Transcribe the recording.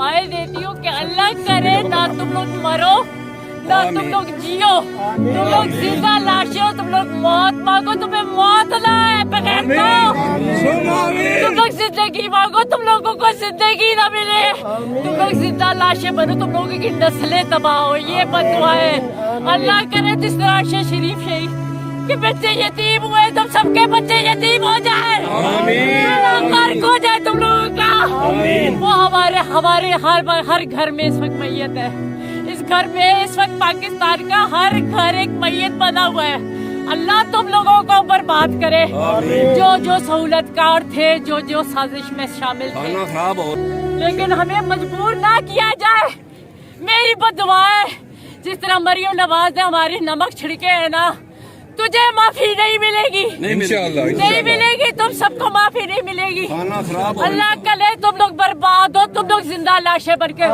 دعائیں دیتی ہوں کہ اللہ کرے نہ تم لوگ مرو نہ تم لوگ جیو، تم لوگ زندہ لاشیں ہو، تم لوگ موت مانگو تمہیں موت نہ آئے بغیر تو، تم لوگ زندگی مانگو تم لوگوں کو زندگی نہ ملے، تم لوگ زندہ لاشیں بنو، تم لوگوں کی نسلیں تباہ ہو، یہ بددعا ہے۔ اللہ کرے جس طرح عرش شریف شہید کہ بچے یتیم ہوئے تم سب کے بچے یتیم ہو جائے، غرق ہو جائے تم لوگوں کا۔ وہ ہمارے ہر گھر میں اس وقت میت ہے، اس گھر میں اس وقت پاکستان کا ہر گھر ایک میت بنا ہوا ہے۔ اللہ تم لوگوں کو برباد کرے، جو سہولت کار تھے، جو سازش میں شامل تھے، لیکن ہمیں مجبور نہ کیا جائے۔ میری بددعا ہے جس طرح مریم نواز نے ہماری نمک چھڑکے ہے نا، تجھے معافی نہیں ملے گی، نہیں ملے گی، تم سب کو معافی نہیں ملے گی۔ اللہ کرے تم لوگ برباد ہو، تم لوگ زندہ لاشیں بن کے